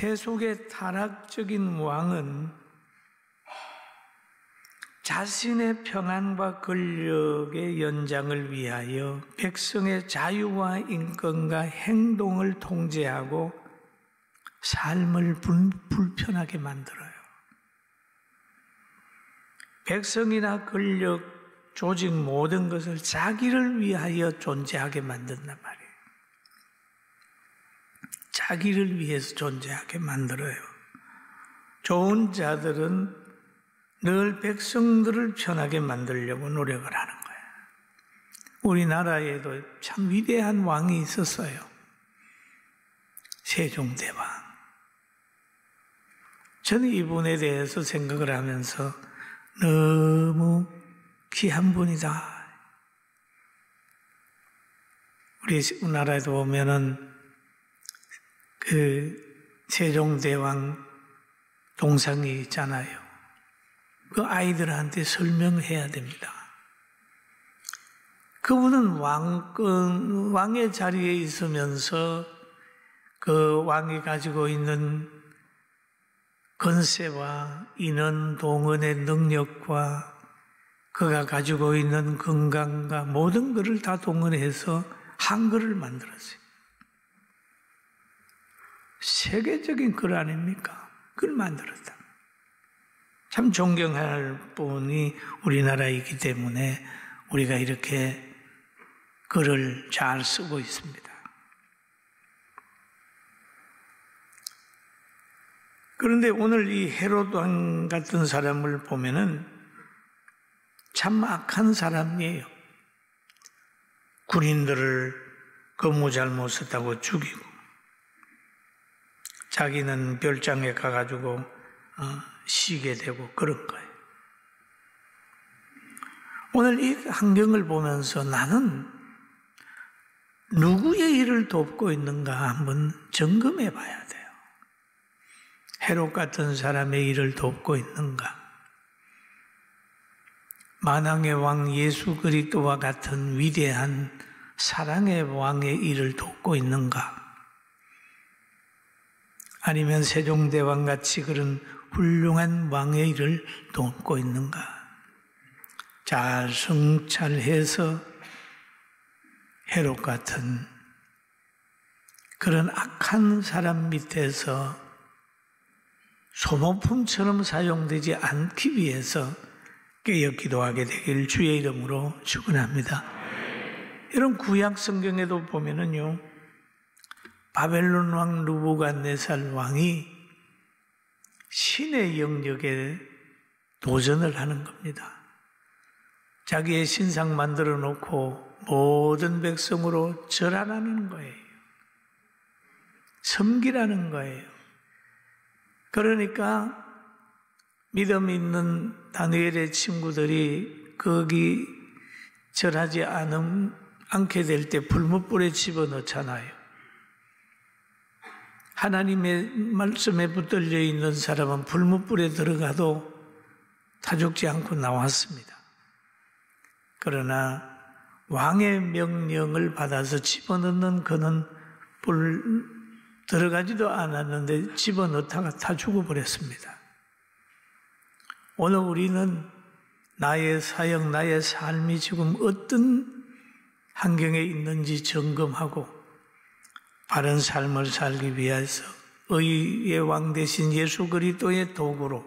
세속의 타락적인 왕은 자신의 평안과 권력의 연장을 위하여 백성의 자유와 인권과 행동을 통제하고 삶을 불편하게 만들어요. 백성이나 권력, 조직 모든 것을 자기를 위하여 존재하게 만든단 말이에요. 자기를 위해서 존재하게 만들어요. 좋은 자들은 늘 백성들을 편하게 만들려고 노력을 하는 거예요. 우리나라에도 참 위대한 왕이 있었어요. 세종대왕. 저는 이분에 대해서 생각을 하면서 너무 귀한 분이다. 우리 나라에도 보면은 그 세종대왕 동상이 있잖아요. 그 아이들한테 설명해야 됩니다. 그분은 왕의 자리에 있으면서 그 왕이 가지고 있는 권세와 인원 동원의 능력과 그가 가지고 있는 건강과 모든 것을 다 동원해서 한글을 만들었어요. 세계적인 글 아닙니까? 그걸 만들었다. 참 존경할 분이 우리나라이기 때문에 우리가 이렇게 글을 잘 쓰고 있습니다. 그런데 오늘 이 헤롯 왕 같은 사람을 보면은 참 악한 사람이에요. 군인들을 근무 잘못했다고 죽이고 자기는 별장에 가가지고 쉬게 되고 그런 거예요. 오늘 이 환경을 보면서 나는 누구의 일을 돕고 있는가 한번 점검해 봐야 돼요. 헤롯 같은 사람의 일을 돕고 있는가? 만왕의 왕 예수 그리스도와 같은 위대한 사랑의 왕의 일을 돕고 있는가? 아니면 세종대왕 같이 그런 훌륭한 왕의 일을 돕고 있는가? 잘 성찰해서 헤롯 같은 그런 악한 사람 밑에서 소모품처럼 사용되지 않기 위해서 깨어 기도하게 되길 주의 이름으로 축원합니다. 이런 구약 성경에도 보면은요, 바벨론 왕 느부갓네살 왕이 신의 영역에 도전을 하는 겁니다. 자기의 신상 만들어 놓고 모든 백성으로 절하라는 거예요. 섬기라는 거예요. 그러니까 믿음 있는 다니엘의 친구들이 거기 절하지 않게 될 때 불못불에 집어넣잖아요. 하나님의 말씀에 붙들려 있는 사람은 불못불에 들어가도 타 죽지 않고 나왔습니다. 그러나 왕의 명령을 받아서 집어넣는 그는 불 들어가지도 않았는데 집어넣다가 타 죽어버렸습니다. 오늘 우리는 나의 사역, 나의 삶이 지금 어떤 환경에 있는지 점검하고 바른 삶을 살기 위해서 의의 왕 대신 예수 그리스도의 도구로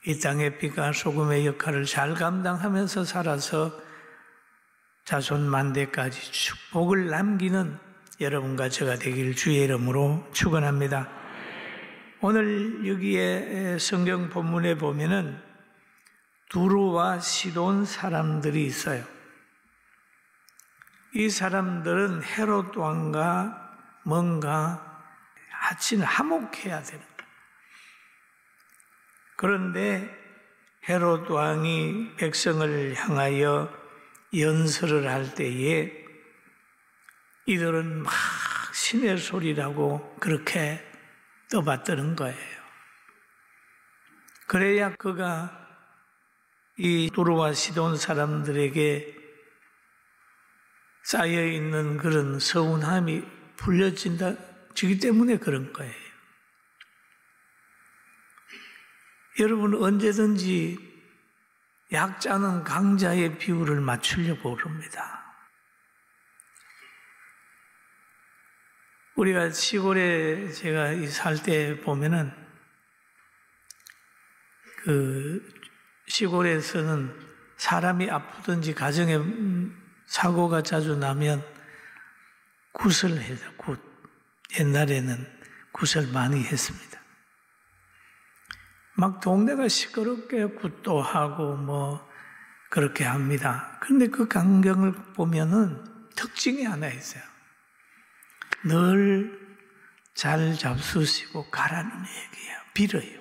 이 땅의 빛과 소금의 역할을 잘 감당하면서 살아서 자손 만대까지 축복을 남기는 여러분과 제가 되길 주의 이름으로 축원합니다. 오늘 여기에 성경 본문에 보면은 두루와 시돈 사람들이 있어요. 이 사람들은 헤롯 왕과 뭔가 하친 화목해야 되는 거예요. 그런데 헤롯 왕이 백성을 향하여 연설을 할 때에 이들은 막 신의 소리라고 그렇게 떠받드는 거예요. 그래야 그가 이 두루와 시돈 사람들에게 쌓여있는 그런 서운함이 풀려지기 때문에 그런 거예요. 여러분 언제든지 약자는 강자의 비율을 맞추려고 그럽니다. 우리가 시골에 제가 살 때 보면은 그 시골에서는 사람이 아프든지 가정에 사고가 자주 나면 굿을 해서 굿. 옛날에는 굿을 많이 했습니다. 막 동네가 시끄럽게 굿도 하고 뭐 그렇게 합니다. 그런데 그 광경을 보면은 특징이 하나 있어요. 늘 잘 잡수시고 가라는 얘기예요. 빌어요.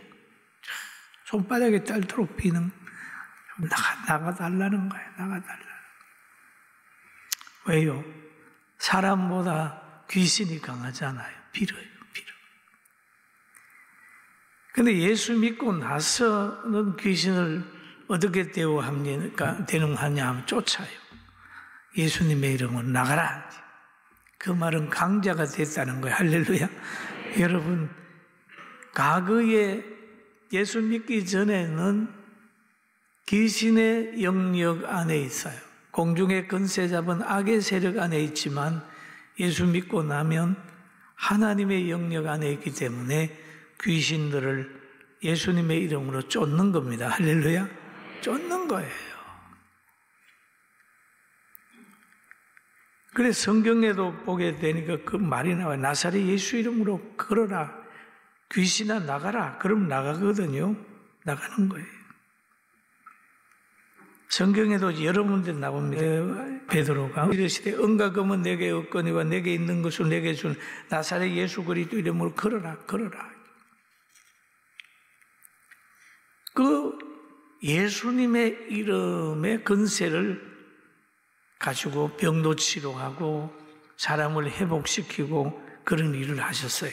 손바닥에 딸도록 비는 나가달라는 거예요. 나가달라. 왜요? 사람보다 귀신이 강하잖아요. 빌어요. 빌어. 근데 예수 믿고 나서는 귀신을 어떻게 대응하냐 하면 쫓아요. 예수님의 이름으로 나가라. 그 말은 강자가 됐다는 거예요. 할렐루야. 여러분, 과거에 예수 믿기 전에는 귀신의 영역 안에 있어요. 공중의 권세 잡은 악의 세력 안에 있지만 예수 믿고 나면 하나님의 영역 안에 있기 때문에 귀신들을 예수님의 이름으로 쫓는 겁니다. 할렐루야. 쫓는 거예요. 그래서 성경에도 보게 되니까 그 말이 나와요. 나사렛 예수 이름으로 걸어라. 귀신아 나가라. 그럼 나가거든요. 나가는 거예요. 성경에도 여러 문제 나옵니다. 베드로가 이르시되 은과 금은 내게 없거니와 내게 있는 것을 내게 준 나사렛 예수 그리스도 이름으로 걸어라. 걸어라. 그 예수님의 이름의 권세를 가지고 병도 치료하고 사람을 회복시키고 그런 일을 하셨어요.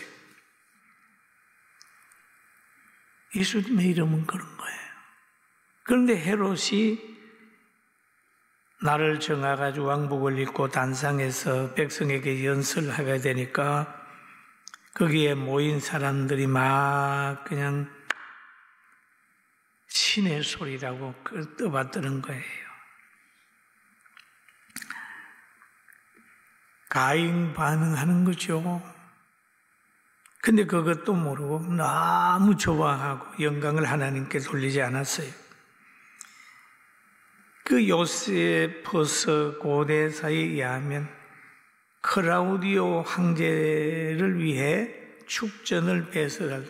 예수님의 이름은 그런 거예요. 그런데 헤롯이 날을 정해가지고 왕복을 입고 단상에서 백성에게 연설을 하게 되니까 거기에 모인 사람들이 막 그냥 신의 소리라고 떠받드는 거예요. 가인 반응하는 거죠. 근데 그것도 모르고 너무 좋아하고 영광을 하나님께 돌리지 않았어요. 그 요세포스 고대사에 의하면 클라우디오 황제를 위해 축전을 배설할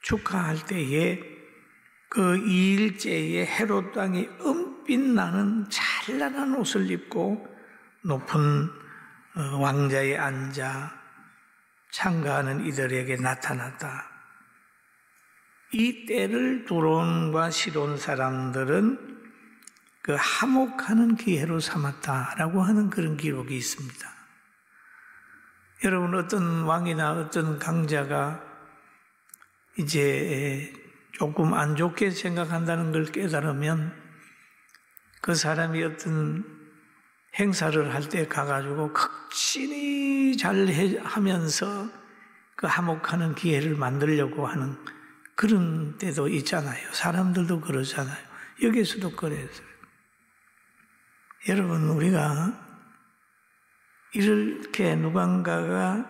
축하할 때에 그 2일째에 헤롯 왕이 은빛 나는 찬란한 옷을 입고 높은 왕자에 앉아 참가하는 이들에게 나타났다. 이 때를 두론과 시돈 사람들은 그 화목하는 기회로 삼았다라고 하는 그런 기록이 있습니다. 여러분 어떤 왕이나 어떤 강자가 이제 조금 안 좋게 생각한다는 걸 깨달으면 그 사람이 어떤 행사를 할 때 가가지고 극진히 잘 하면서 그 화목하는 기회를 만들려고 하는 그런 때도 있잖아요. 사람들도 그러잖아요. 여기서도 그랬어요. 여러분 우리가 이렇게 누군가가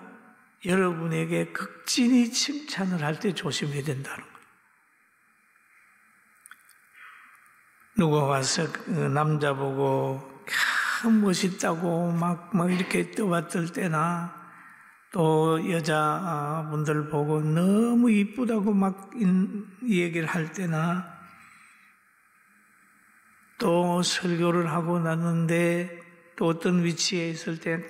여러분에게 극진히 칭찬을 할 때 조심해야 된다는 거예요. 누가 와서 그 남자 보고 멋있다고 막 이렇게 떠받들 때나 또 여자분들 보고 너무 이쁘다고 막 얘기를 할 때나 또 설교를 하고 났는데 또 어떤 위치에 있을 때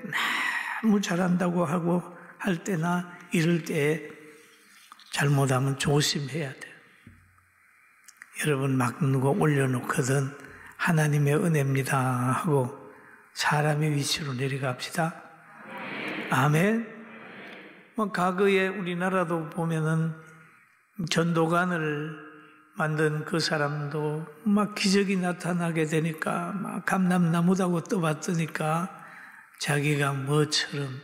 너무 잘한다고 하고 할 때나 이럴 때 잘못하면 조심해야 돼요. 여러분 막 누가 올려놓거든 하나님의 은혜입니다 하고 사람의 위치로 내려갑시다. 아멘. 과거에 우리나라도 보면은 전도관을 만든 그 사람도 막 기적이 나타나게 되니까 막 감람나무다고 떠받드니까 자기가 뭐처럼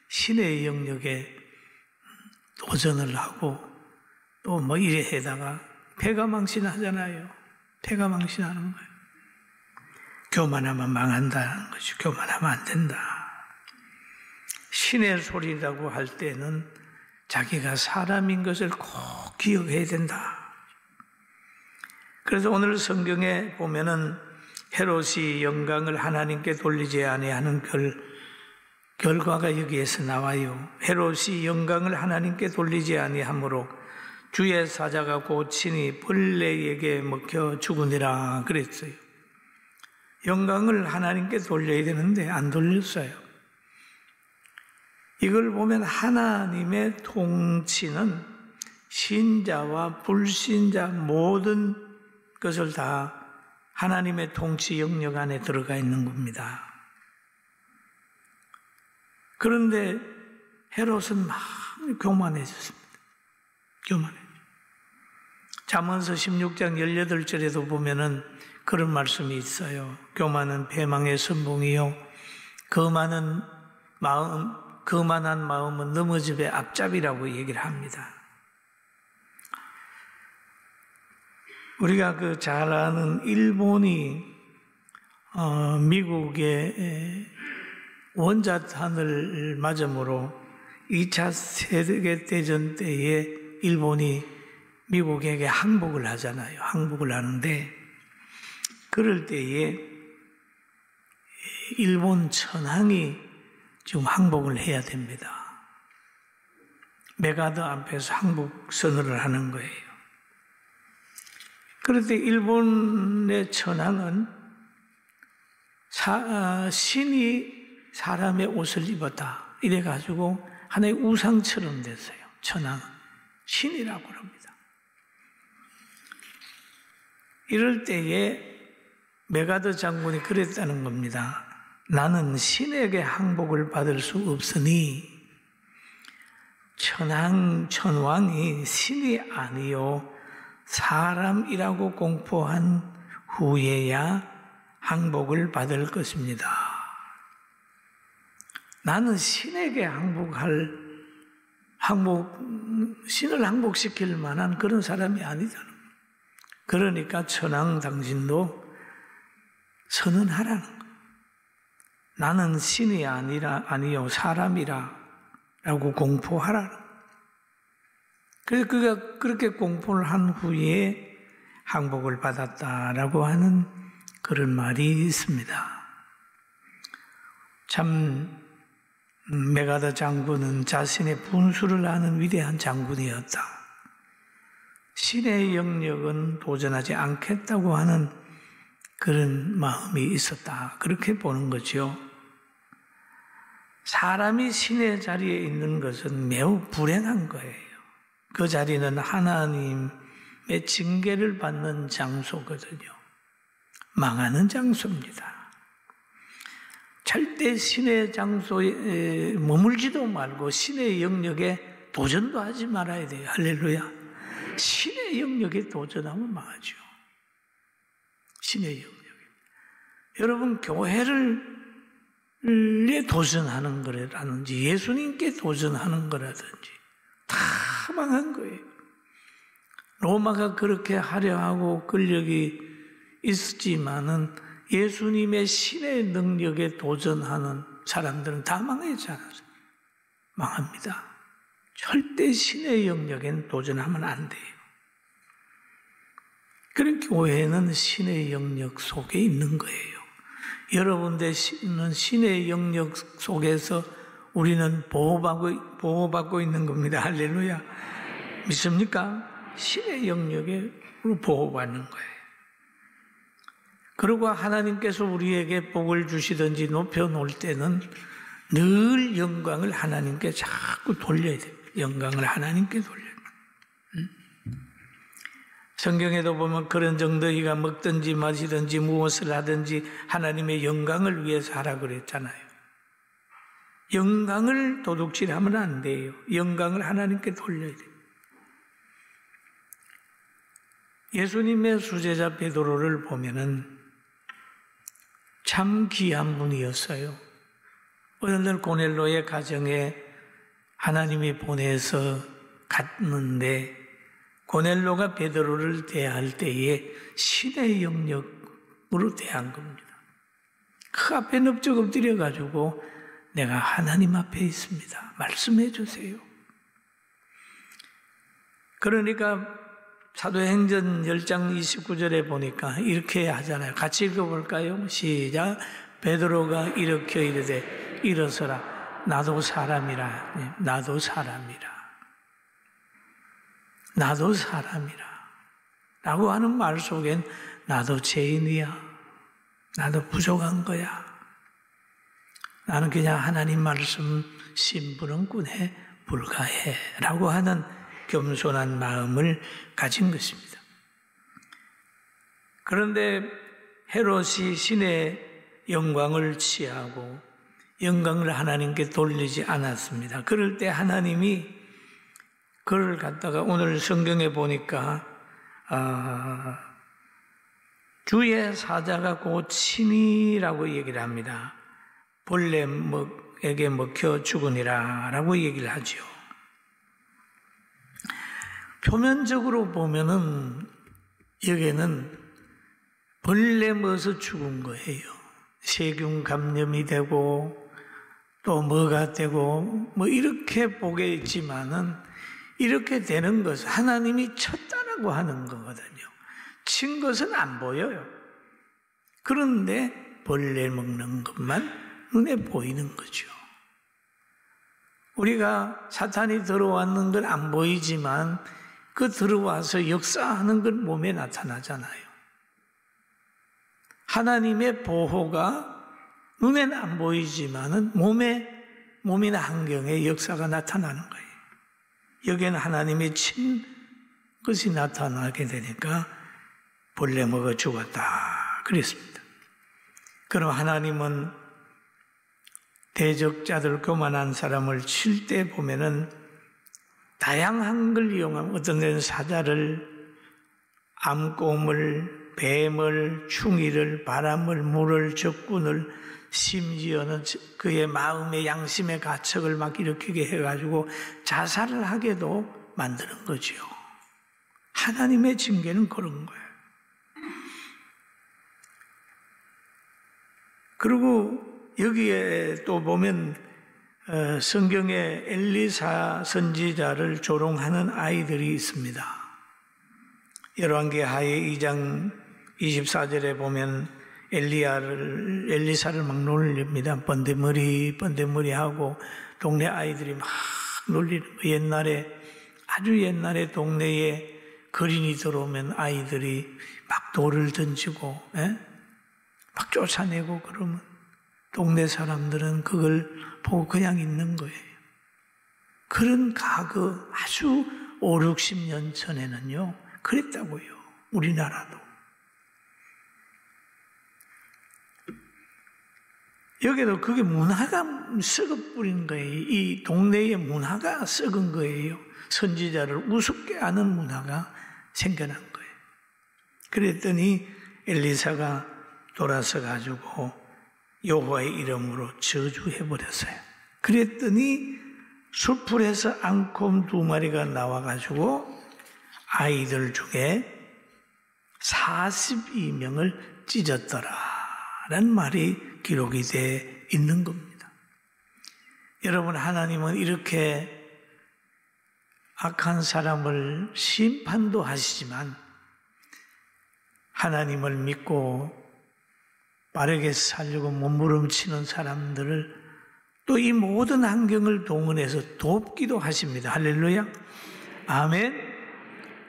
신의 영역에 도전을 하고 또 뭐 이래 해다가 패가 망신하잖아요. 패가 망신하는 거예요. 교만하면 망한다는 것이, 교만하면 안 된다. 신의 소리라고 할 때는 자기가 사람인 것을 꼭 기억해야 된다. 그래서 오늘 성경에 보면은 헤롯이 영광을 하나님께 돌리지 아니하는 결과가 여기에서 나와요. 헤롯이 영광을 하나님께 돌리지 아니하므로 주의 사자가 곧 친히 벌레에게 먹혀 죽으니라 그랬어요. 영광을 하나님께 돌려야 되는데 안 돌렸어요. 이걸 보면 하나님의 통치는 신자와 불신자 모든 것을 다 하나님의 통치 영역 안에 들어가 있는 겁니다. 그런데 헤롯은 막 교만해졌습니다. 교만해. 잠언서 16장 18절에도 보면은 그런 말씀이 있어요. 교만은 패망의 선봉이요 거만한 마음은 넘어집의 앞잡이라고 얘기를 합니다. 우리가 잘 아는 일본이 미국의 원자탄을 맞음으로 2차 세계대전 때에 일본이 미국에게 항복을 하잖아요. 항복을 하는데 그럴 때에 일본 천황이 지금 항복을 해야 됩니다. 메가더 앞에서 항복 선언을 하는 거예요. 그럴 때 일본의 천황은 신이 사람의 옷을 입었다. 이래가지고 하나의 우상처럼 됐어요. 천황은. 신이라고 합니다. 이럴 때에 메가더 장군이 그랬다는 겁니다. 나는 신에게 항복을 받을 수 없으니 천왕이 신이 아니요 사람이라고 공포한 후에야 항복을 받을 것입니다. 나는 신에게 신을 항복시킬 만한 그런 사람이 아니잖아. 그러니까 천황 당신도 선언하라는 거예요. 나는 신이 아니요 사람이라 라고 공포하라는 거예요. 그래서 그가 그렇게 공포를 한 후에 항복을 받았다라고 하는 그런 말이 있습니다. 참 메가더 장군은 자신의 분수를 아는 위대한 장군이었다. 신의 영역은 도전하지 않겠다고 하는 그런 마음이 있었다. 그렇게 보는 거죠. 사람이 신의 자리에 있는 것은 매우 불행한 거예요. 그 자리는 하나님의 징계를 받는 장소거든요. 망하는 장소입니다. 절대 신의 장소에 머물지도 말고 신의 영역에 도전도 하지 말아야 돼요. 할렐루야. 신의 영역에 도전하면 망하죠. 신의 영역에. 여러분 교회를 도전하는 거라든지 예수님께 도전하는 거라든지 다 망한 거예요. 로마가 그렇게 하려 하고 권력이 있었지만은 예수님의 신의 능력에 도전하는 사람들은 다 망했잖아요. 망합니다. 절대 신의 영역엔 도전하면 안 돼요. 그런 교회는 신의 영역 속에 있는 거예요. 여러분들은 신의 영역 속에서 우리는 보호받고 있는 겁니다. 할렐루야. 믿습니까? 신의 영역에 보호받는 거예요. 그리고 하나님께서 우리에게 복을 주시든지 높여놓을 때는 늘 영광을 하나님께 자꾸 돌려야 돼요. 영광을 하나님께 돌려야 돼요. 성경에도 보면 그런 정도이가 먹든지 마시든지 무엇을 하든지 하나님의 영광을 위해서 하라 그랬잖아요. 영광을 도둑질하면 안 돼요. 영광을 하나님께 돌려야 돼요. 예수님의 수제자 베드로를 보면은 참 귀한 분이었어요. 어느 날 고넬로의 가정에 하나님이 보내서 갔는데 고넬로가 베드로를 대할 때에 신의 영역으로 대한 겁니다. 그 앞에 넙적 엎드려가지고 내가 하나님 앞에 있습니다. 말씀해 주세요. 그러니까 사도행전 10장 29절에 보니까 이렇게 하잖아요. 같이 읽어볼까요? 시작. 베드로가 일으켜 이르되 일어서라. 나도 사람이라. 나도 사람이라. 나도 사람이라. 라고 하는 말 속엔 나도 죄인이야. 나도 부족한 거야. 나는 그냥 하나님 말씀 심부름꾼에 불과해. 라고 하는 겸손한 마음을 가진 것입니다. 그런데 헤롯이 신의 영광을 취하고 영광을 하나님께 돌리지 않았습니다. 그럴 때 하나님이 그를 갖다가 오늘 성경에 보니까 주의 사자가 곧 친이라고 얘기를 합니다. 벌레에게 먹혀 죽으니라 라고 얘기를 하죠. 표면적으로 보면은 여기는 벌레 먹어서 죽은 거예요. 세균 감염이 되고 또 뭐가 되고 뭐 이렇게 보겠지만은 이렇게 되는 것은 하나님이 쳤다라고 하는 거거든요. 친 것은 안 보여요. 그런데 벌레 먹는 것만 눈에 보이는 거죠. 우리가 사탄이 들어왔는 건 안 보이지만 그 들어와서 역사하는 건 몸에 나타나잖아요. 하나님의 보호가 눈에는 안 보이지만은 몸이나 환경에 역사가 나타나는 거예요. 여기에는 하나님이 친 것이 나타나게 되니까 벌레 먹어 죽었다 그랬습니다. 그럼 하나님은 대적자들 교만한 사람을 칠 때 보면은 다양한 걸 이용하면 어떤 데는 사자를, 암곰을, 뱀을, 충이를, 바람을, 물을, 적군을, 심지어는 그의 마음의 양심의 가책을 막 일으키게 해가지고 자살을 하게도 만드는 거죠. 하나님의 징계는 그런 거예요. 그리고 여기에 또 보면 성경에 엘리사 선지자를 조롱하는 아이들이 있습니다. 열왕기하에 2장 24절에 보면 엘리사를 막 놀립니다. 번데머리 하고 동네 아이들이 막 놀리는 거. 아주 옛날에 동네에 거린이 들어오면 아이들이 막 돌을 던지고 막 쫓아내고 그러면 동네 사람들은 그걸 보고 그냥 있는 거예요. 그런 과거 아주 5, 60년 전에는요 그랬다고요. 우리나라도. 여기도 그게 문화가 썩어버린 거예요. 이 동네의 문화가 썩은 거예요. 선지자를 우습게 하는 문화가 생겨난 거예요. 그랬더니 엘리사가 돌아서 가지고 여호와의 이름으로 저주해버렸어요. 그랬더니 수풀에서 앙콤 2마리가 나와가지고 아이들 중에 42명을 찢었더라라는 말이 기록이 돼 있는 겁니다. 여러분, 하나님은 이렇게 악한 사람을 심판도 하시지만 하나님을 믿고 빠르게 살려고 몸부림치는 사람들을 또 이 모든 환경을 동원해서 돕기도 하십니다. 할렐루야. 아멘.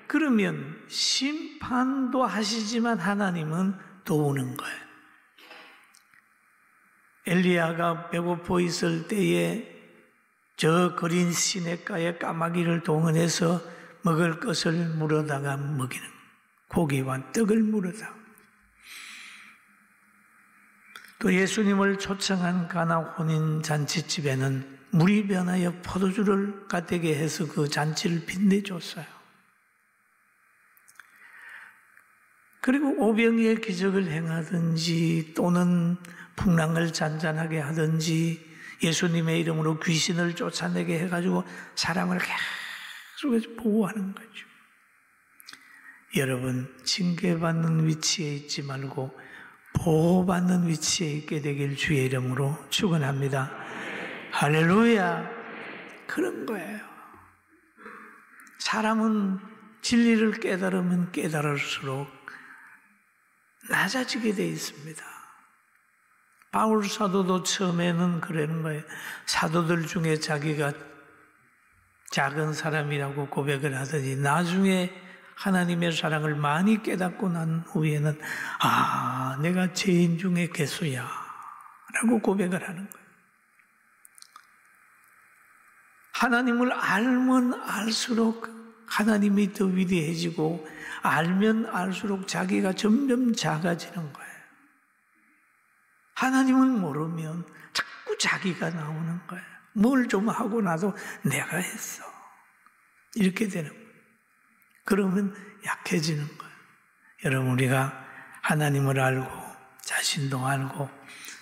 그러면 심판도 하시지만 하나님은 도우는 거예요. 엘리야가 배고파 있을 때에 저 거린 시냇가에 까마귀를 동원해서 먹을 것을 물어다가 먹이는 고기와 떡을 물어다가 또 예수님을 초청한 가나 혼인 잔치집에는 물이 변하여 포도주를 가되게 해서 그 잔치를 빛내줬어요. 그리고 오병이의 기적을 행하든지 또는 풍랑을 잔잔하게 하든지 예수님의 이름으로 귀신을 쫓아내게 해가지고 사람을 계속해서 보호하는 거죠. 여러분 징계받는 위치에 있지 말고 보호받는 위치에 있게 되길 주의 이름으로 축원합니다. 할렐루야. 그런 거예요. 사람은 진리를 깨달으면 깨달을수록 낮아지게 돼 있습니다. 바울 사도도 처음에는 그러는 거예요. 사도들 중에 자기가 작은 사람이라고 고백을 하더니 나중에 하나님의 사랑을 많이 깨닫고 난 후에는 내가 죄인 중에 괴수야 라고 고백을 하는 거예요. 하나님을 알면 알수록 하나님이 더 위대해지고 알면 알수록 자기가 점점 작아지는 거예요. 하나님을 모르면 자꾸 자기가 나오는 거예요. 뭘 좀 하고 나도 내가 했어. 이렇게 되는 거예요. 그러면 약해지는 거예요. 여러분 우리가 하나님을 알고 자신도 알고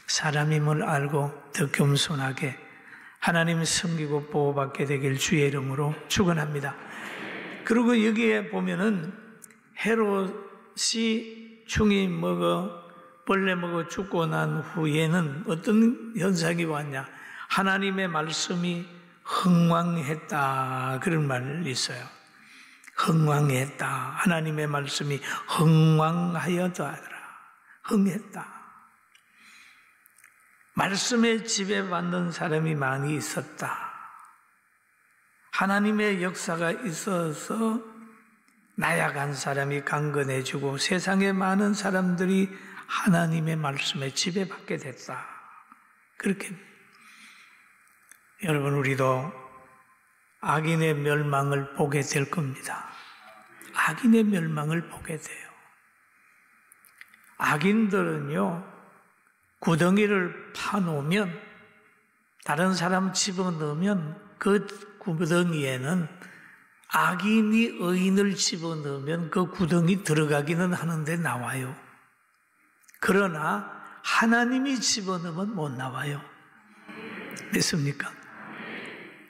사람임을 알고 더 겸손하게 하나님 섬기고 보호받게 되길 주의 이름으로 축원합니다. 그리고 여기에 보면은 헤롯이 충이 먹어 벌레 먹어 죽고 난 후에는 어떤 현상이 왔냐? 하나님의 말씀이 흥왕했다. 그런 말이 있어요. 흥왕했다. 하나님의 말씀이 흥왕하여도 하더라. 흥했다. 말씀에 지배받는 사람이 많이 있었다. 하나님의 역사가 있어서 나약한 사람이 강건해지고 세상의 많은 사람들이 하나님의 말씀에 지배받게 됐다. 그렇게 여러분 우리도 악인의 멸망을 보게 될 겁니다. 악인의 멸망을 보게 돼요. 악인들은요 구덩이를 파놓으면 다른 사람 집어넣으면 그 구덩이에는 악인이 의인을 집어넣으면 그 구덩이 들어가기는 하는데 나와요. 그러나 하나님이 집어넣으면 못 나와요. 믿습니까?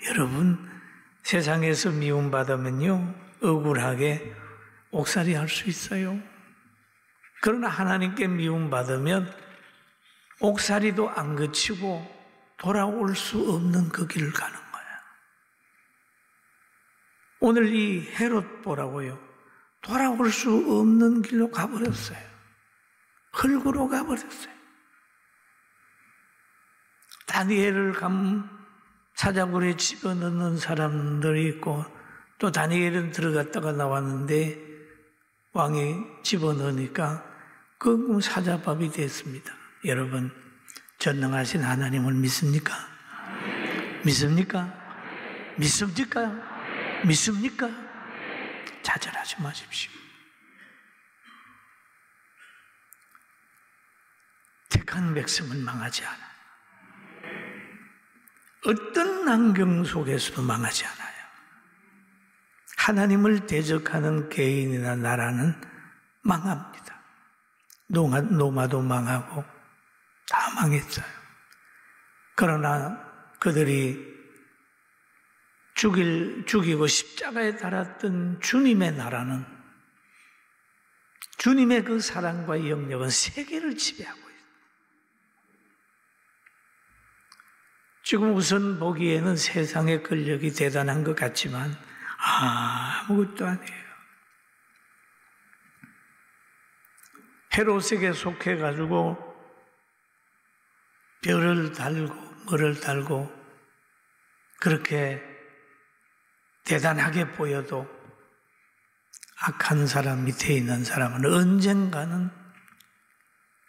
여러분 세상에서 미움받으면요 억울하게 옥살이 할 수 있어요. 그러나 하나님께 미움받으면 옥살이도 안 그치고 돌아올 수 없는 그 길을 가는 거예요. 오늘 이 헤롯 보라고요. 돌아올 수 없는 길로 가버렸어요. 흙으로 가버렸어요. 다니엘을 사자굴에 집어넣는 사람들이 있고 또 다니엘은 들어갔다가 나왔는데 왕이 집어넣으니까 그 사자밥이 됐습니다. 여러분 전능하신 하나님을 믿습니까? 믿습니까? 믿습니까? 믿습니까? 좌절하지 마십시오. 택한 백성은 망하지 않아요. 어떤 환경 속에서도 망하지 않아요. 하나님을 대적하는 개인이나 나라는 망합니다. 노마도 망하고 다 망했어요. 그러나 그들이 죽이고 십자가에 달았던 주님의 나라는 주님의 그 사랑과 영역은 세계를 지배하고 있어요. 지금 우선 보기에는 세상의 권력이 대단한 것 같지만 아무것도 아니에요. 헤롯에게 속해가지고 별을 달고 뭐를 달고 그렇게 대단하게 보여도 악한 사람 밑에 있는 사람은 언젠가는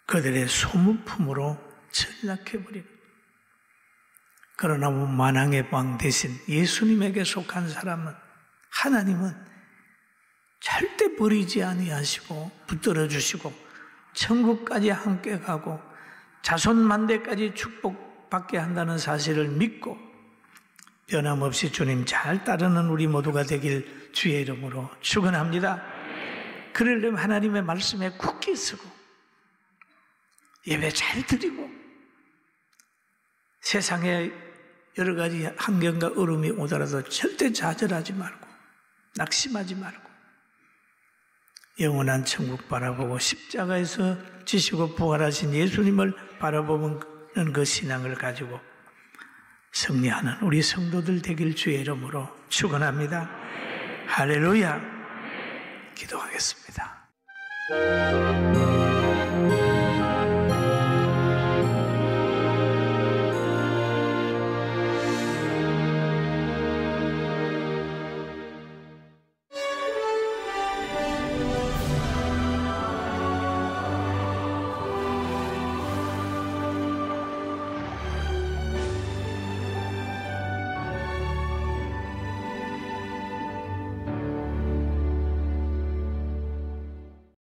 그들의 소모품으로 전락해버립니다. 그러나 만왕의 왕 대신 예수님에게 속한 사람은 하나님은 절대 버리지 아니하시고 붙들어 주시고 천국까지 함께 가고 자손 만대까지 축복받게 한다는 사실을 믿고 변함없이 주님 잘 따르는 우리 모두가 되길 주의 이름으로 축원합니다. 그러려면 하나님의 말씀에 굳게 서고 예배 잘 드리고 세상에 여러 가지 환경과 어려움이 오더라도 절대 좌절하지 말고 낙심하지 말고 영원한 천국 바라보고 십자가에서 지시고 부활하신 예수님을 바라보는 그 신앙을 가지고 승리하는 우리 성도들 되길 주의 이름으로 축원합니다. 할렐루야. 기도하겠습니다.